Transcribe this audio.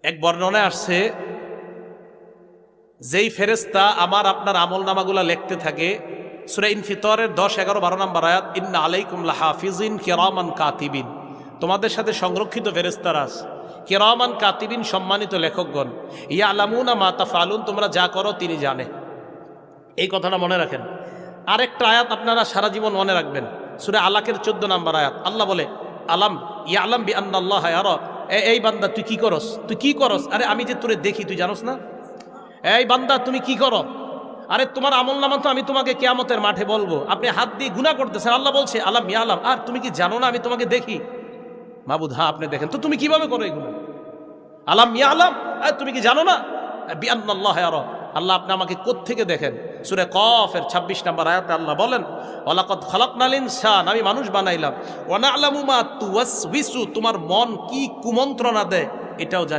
এক বর্ণনায় আসছে, যেই ফেরেশতা আমার আপনার আমল নামাগুলা লিখতে থাকে, সূরা ইনফিতরের 10, 11, 12 নম্বর আয়াত, ইন্না আলাইকুম লাহাফিজিন কিরামান কাতিবিন, তোমাদের সাথে সংরক্ষিত ফেরেশতারা আছে, কিরামান কাতিবিন, সম্মানিত লেখকগণ, ইয়ালামুনা মা তাফআলুন, তোমরা যা করো তিনি জানে। এই কথাটা মনে রাখেন। আরেকটা আয়াত আপনারা সারা জীবন মনে রাখবেন, সূরা আলাকের 14 নম্বর আয়াত, আল্লাহ বলে, আলাম ইয়ালাম বিআন্নাল্লাহা ইয়ারা, এই বান্দা তুই কি করস, তুই কি করস? আরে আমি যে তোরে দেখি, তুই জানোস না? এই বান্দা তুমি কি করো? আরে তোমার আমল নামা তো আমি তোমাকে কিয়ামতের মাঠে বলবো। আপনি হাত দিয়ে গুনাহ করতেছেন, আল্লাহ বলছে আলাম ইয়ালাম, আর তুমি কি জানো না আমি তোমাকে দেখি? মাবুদ, হ্যাঁ আপনি দেখেন, তো তুমি কিভাবে করো এগুলো? আলাম ইয়ালাম, আর তুমি কি জানো না বিআন্নাল্লাহা ইয়ারা, আল্লাহ আপনি আমাকে কোত্থেকে দেখেন? সূরা কফের 26 নম্বর আয়াতে আল্লাহ বলেন, ওয়ালাকাদ খালাকনাল ইনসান, আমি মানুষ বানাইলাম, ওয়া না'লামু মা তুওয়াসওয়িসু, তোমার মন কি কুমন্ত্রণা দেয় এটাও জানি।